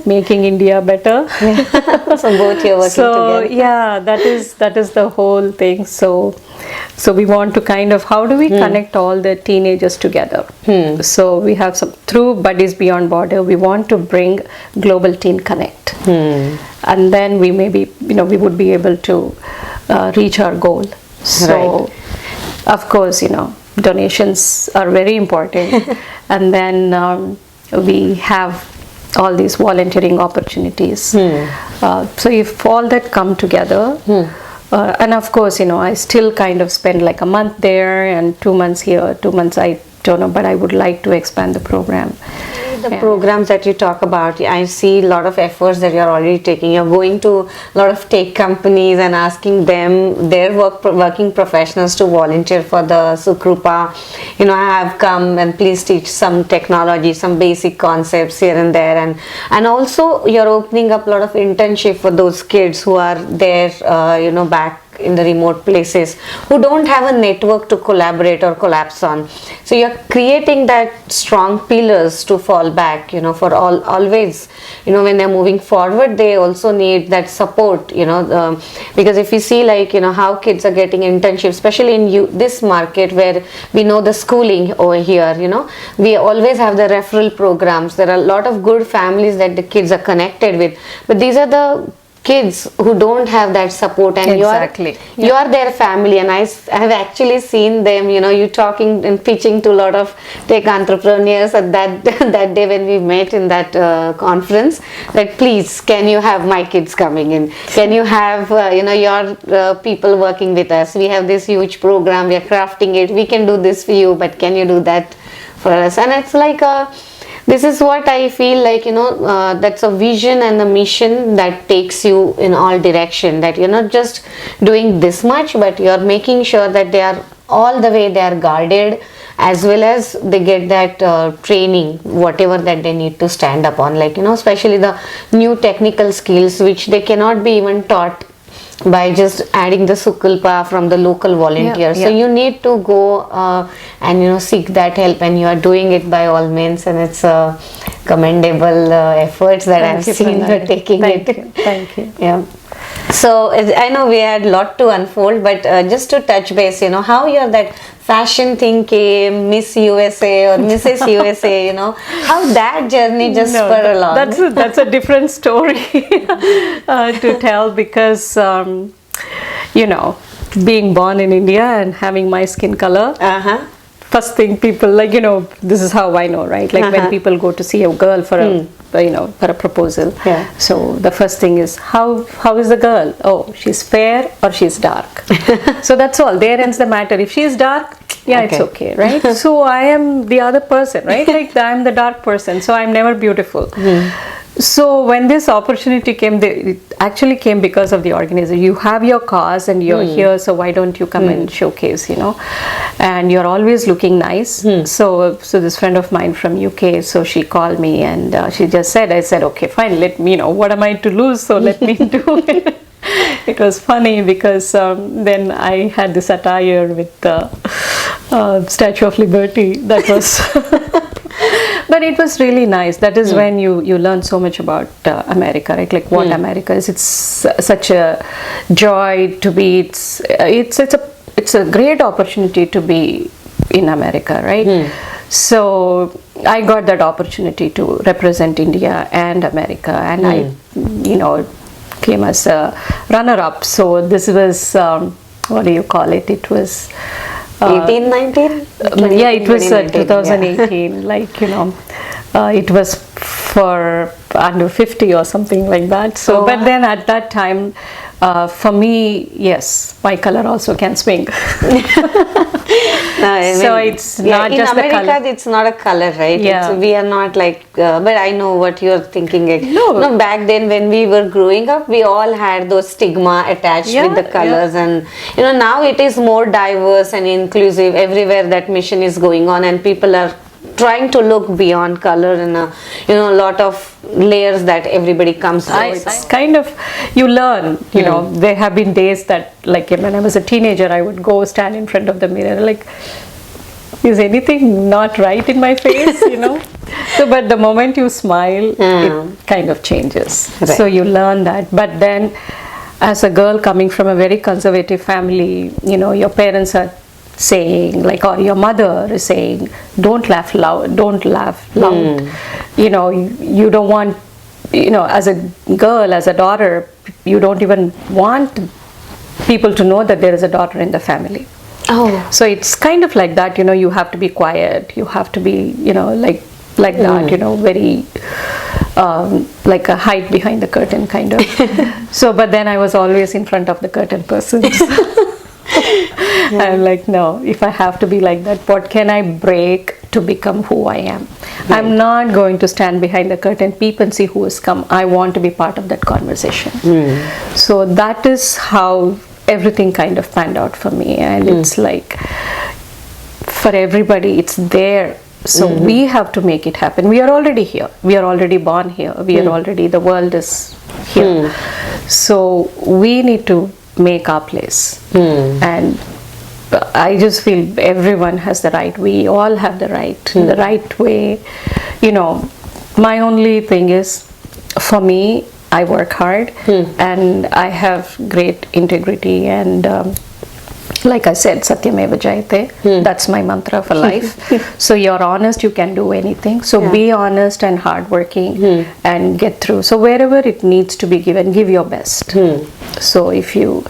making India better. So both you're working together. Yeah, that is the whole thing. So we want to kind of, how do we connect all the teenagers together? So we have through Buddies Beyond Border, we want to bring Global Teen Connect, and then we maybe, you know, we would be able to reach our goal. So of course, you know, donations are very important, and then we have all these volunteering opportunities. So if all that come together, and of course, you know, I still kind of spend like a month there and 2 months here, 2 months I don't know, but I would like to expand the program. The programs that you talk about, I see a lot of efforts that you're already taking. You're going to a lot of tech companies and asking them, their working professionals, to volunteer for the SuKrupa. You know, I have come and please teach some technology, some basic concepts here and there, and also you're opening up a lot of internship for those kids who are there, you know, back in the remote places, who don't have a network to collaborate or collapse on. So you're creating that strong pillars to fall back, you know, for always, you know, when they're moving forward, they also need that support, you know, because if you see, like, you know, how kids are getting internships, especially in this market where we know the schooling over here, you know, we always have the referral programs. There are a lot of good families that the kids are connected with, but these are the kids who don't have that support, and you are their family. And I have actually seen them, you know, you talking and pitching to a lot of tech entrepreneurs at that day when we met in that conference, that please, can you have my kids coming in, can you have you know, your people working with us, we have this huge program, we are crafting it, we can do this for you, but can you do that for us? And it's like this is what I feel like, you know, that's a vision and a mission that takes you in all direction, that you're not just doing this much, but you're making sure that they are all the way, they are guarded, as well as they get that training, whatever that they need to stand up on, like, you know, especially the new technical skills which they cannot be even taught by just adding the SuKrupa from the local volunteers. So you need to go and, you know, seek that help, and you are doing it by all means, and it's commendable efforts that I've seen you taking it. Thank you. Yeah. So I know we had a lot to unfold, but just to touch base, how your that fashion thing came, Miss USA or Mrs. USA, how that journey just spur along. That's a different story to tell because, being born in India and having my skin color, first thing people this is how I know, right? Like when people go to see a girl for a for a proposal, so the first thing is how is the girl? Oh, she's fair or she's dark. So that's all. There ends the matter. If she's dark, it's okay, right? So I am the other person, right? Like I'm the dark person, so I'm never beautiful. So when this opportunity came, it actually came because of the organizer. You have your cause and you're here, so why don't you come and showcase, and you're always looking nice. So this friend of mine from UK, so she called me and she just said, I said, okay, fine, let me know, what am I to lose? So let me do it. It was funny because then I had this attire with the Statue of Liberty. That was... But it was really nice. That is when you learn so much about America, right? Like what America is. It's such a joy to be. It's a great opportunity to be in America, right? So I got that opportunity to represent India and America, and I, came as a runner-up. So this was what do you call it? It was. 18, 19? Yeah, it was 2018. Like, it was for under 50 or something like that. So, but then at that time, for me, yes, my color also can swing. So it's not just the color. In America, it's not a color, right? Yeah. We are not like, but I know what you're thinking. No, back then when we were growing up, we all had those stigma attached with the colors, and now it is more diverse and inclusive. Everywhere that mission is going on, and people are trying to look beyond color and a lot of layers that everybody comes to. It's kind of, you learn, there have been days that, like when I was a teenager, I would go stand in front of the mirror like, is anything not right in my face, So, but the moment you smile, it kind of changes. Right. So you learn that. But then as a girl coming from a very conservative family, your parents are saying, like, or your mother is saying, don't laugh loud, you don't want, as a girl, as a daughter, you don't even want people to know that there is a daughter in the family. So it's kind of like that, you have to be quiet, you have to be, like that, very like a hide behind the curtain kind of. So, but then I was always in front of the curtain person. I'm like, no, if I have to be like that, what can I break to become who I am? Right. I'm not going to stand behind the curtain, peep and see who has come. I want to be part of that conversation. So that is how everything kind of panned out for me. And it's like, for everybody, it's there. So we have to make it happen. We are already here. We are already born here. We are already, the world is here. So we need to make our place. And I just feel everyone has the right, we all have the right, the right way. My only thing is, for me, I work hard and I have great integrity, and like I said, Satyameva Jayate, that's my mantra for life. So you're honest, you can do anything. So be honest and hardworking and get through. So wherever it needs to be given, give your best. So if you,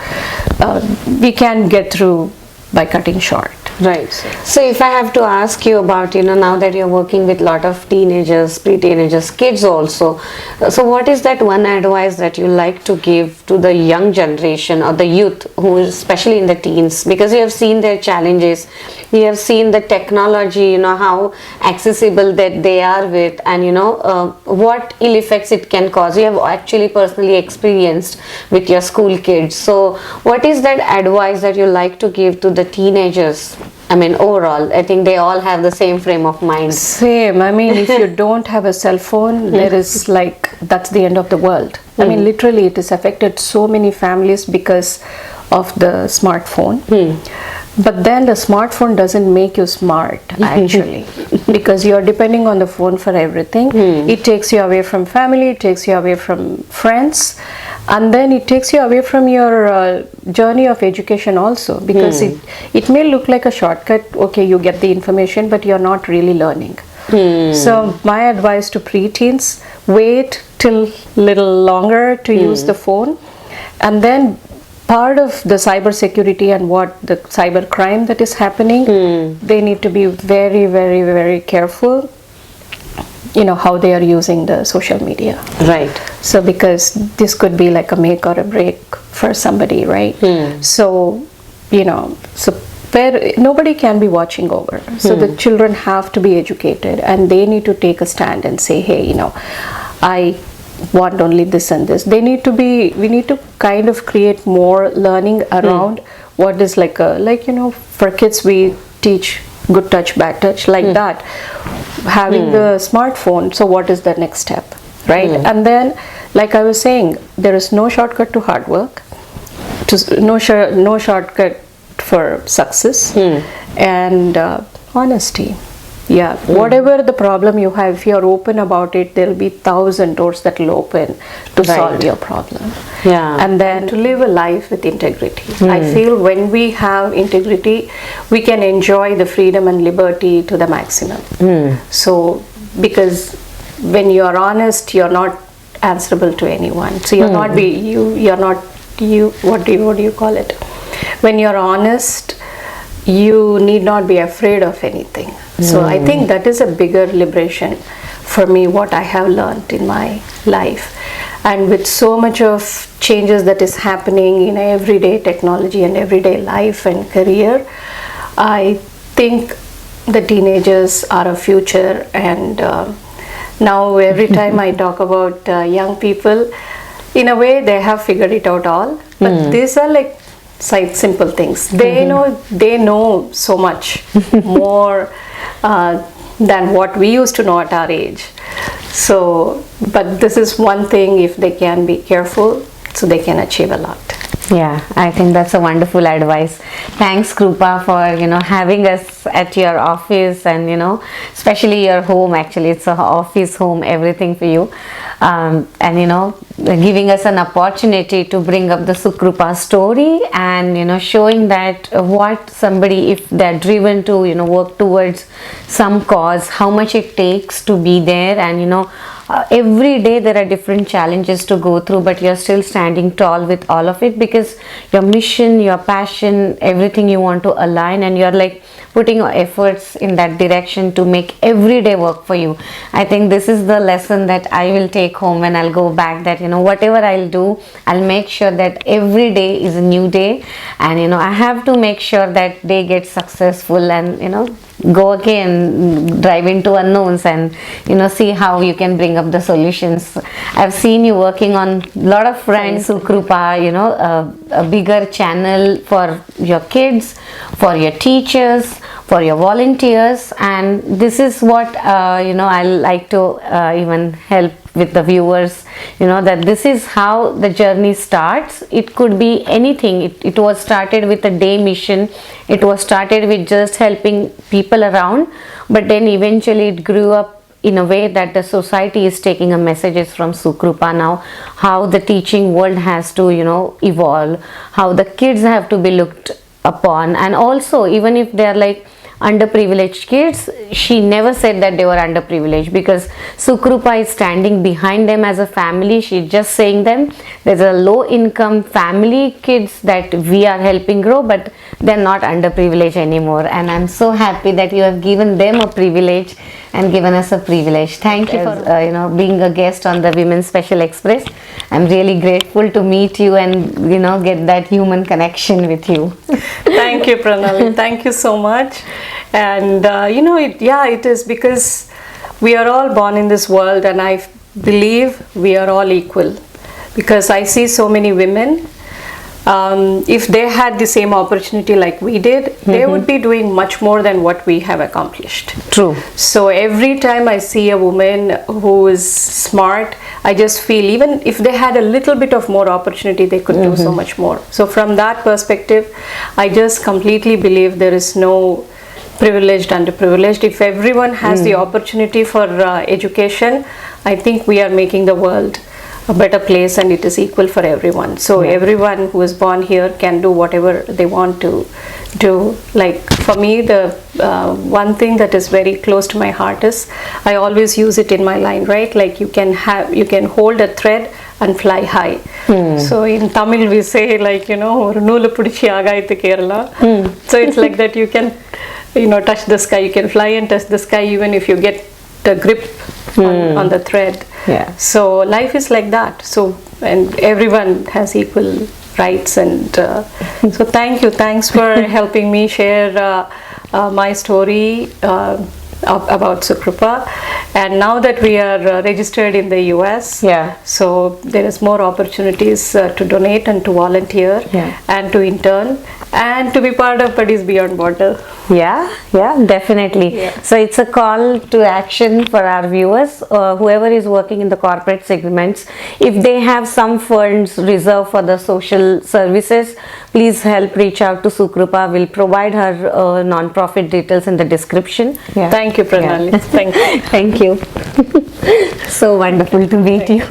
we can get through by cutting short. Right. So if I have to ask you about, now that you're working with a lot of teenagers, pre-teenagers, kids also, so what is that one advice that you like to give to the young generation or the youth, who is especially in the teens, because you have seen their challenges, you have seen the technology, how accessible that they are with, and what ill effects it can cause. You have actually personally experienced with your school kids. So what is that advice that you like to give to the teenagers? I mean, overall, I think they all have the same frame of mind. Same. I mean, if you don't have a cell phone, there is like, that's the end of the world. I mean, literally, it has affected so many families because of the smartphone. But then the smartphone doesn't make you smart, actually, because you're depending on the phone for everything. It takes you away from family, it takes you away from friends, and then it takes you away from your journey of education also, because it may look like a shortcut. Okay, you get the information, but you're not really learning. So my advice to preteens: wait till little longer to use the phone, and then part of the cyber security and what the cyber crime that is happening, they need to be very, very, very careful, how they are using the social media. Right. So because this could be like a make or a break for somebody, right? So, so where nobody can be watching over. So the children have to be educated, and they need to take a stand and say, hey, I want only this and this. We need to kind of create more learning around what is for kids we teach good touch, bad touch, like that. Having the smartphone, so what is the next step, right? And then, like I was saying, there is no shortcut to hard work, no shortcut for success, and honesty. Yeah, whatever the problem you have, if you're open about it, there'll be 1,000 doors that will open to solve your problem. Yeah. And then to live a life with integrity. I feel when we have integrity, we can enjoy the freedom and liberty to the maximum. So, because when you're honest, you're not answerable to anyone. So you're not what do you call it? When you're honest, you need not be afraid of anything. So I think that is a bigger liberation for me, what I have learned in my life. And with so much of changes that is happening in everyday technology and everyday life and career, I think the teenagers are a future. And now every time I talk about young people, in a way they have figured it out all. But these are like simple things. They know so much more than what we used to know at our age. So, but this is one thing, if they can be careful, so they can achieve a lot. Yeah, I think that's a wonderful advice. Thanks, Krupa, for having us at your office, and especially your home. Actually, it's an office, home, everything for you, and giving us an opportunity to bring up the SuKrupa story, and showing that what somebody, if they're driven to work towards some cause, how much it takes to be there, and every day there are different challenges to go through, but you're still standing tall with all of it, because your mission, your passion, everything you want to align, and you're like putting your efforts in that direction to make every day work for you. I think this is the lesson that I will take home when I'll go back, that whatever I'll do, I'll make sure that every day is a new day, and I have to make sure that day gets successful, and go again, drive into unknowns, and see how you can bring up the solutions. I've seen you working on a lot of friends, SuKrupa, a bigger channel for your kids, for your teachers, for your volunteers, and this is what I like to even help with the viewers, that this is how the journey starts. It could be anything. It was started with a day mission. It was started with just helping people around, but then eventually it grew up in a way that the society is taking a messages from SuKrupa now, how the teaching world has to evolve, how the kids have to be looked upon, and also even if they are like underprivileged kids, she never said that they were underprivileged, because SuKrupa is standing behind them as a family. She's just saying them there's a low income family kids that we are helping grow, but they're not underprivileged anymore, and I'm so happy that you have given them a privilege and given us a privilege. Thank you for being a guest on the Women's Special Express. I'm really grateful to meet you and get that human connection with you. Thank you, Pranavi. Thank you so much. And it is because we are all born in this world, and I believe we are all equal, because I see so many women. If they had the same opportunity like we did, they would be doing much more than what we have accomplished. True. So every time I see a woman who is smart, I just feel even if they had a little bit of more opportunity, they could do so much more. So from that perspective, I just completely believe there is no privileged, underprivileged. If everyone has the opportunity for education, I think we are making the world a better place, and it is equal for everyone. So everyone who is born here can do whatever they want to do. Like for me, the one thing that is very close to my heart is I always use it in my line, right? Like you can hold a thread and fly high. So in Tamil we say, like, ஒரு நூலை பிடிச்சி ஆகாயத்து கேறலாம். So it's like that, you can touch the sky, you can fly and touch the sky even if you get the grip on the thread. So life is like that. So, and everyone has equal rights, and so thanks for helping me share my story about SuKrupa. And now that we are registered in the US, so there is more opportunities to donate and to volunteer and to intern and to be part of Buddies Beyond Border. Definitely. So it's a call to action for our viewers, whoever is working in the corporate segments. If they have some funds reserved for the social services, please help reach out to SuKrupa. We'll provide her non-profit details in the description. Thank you, Pranali. Thank you. Thank you. So wonderful to meet you.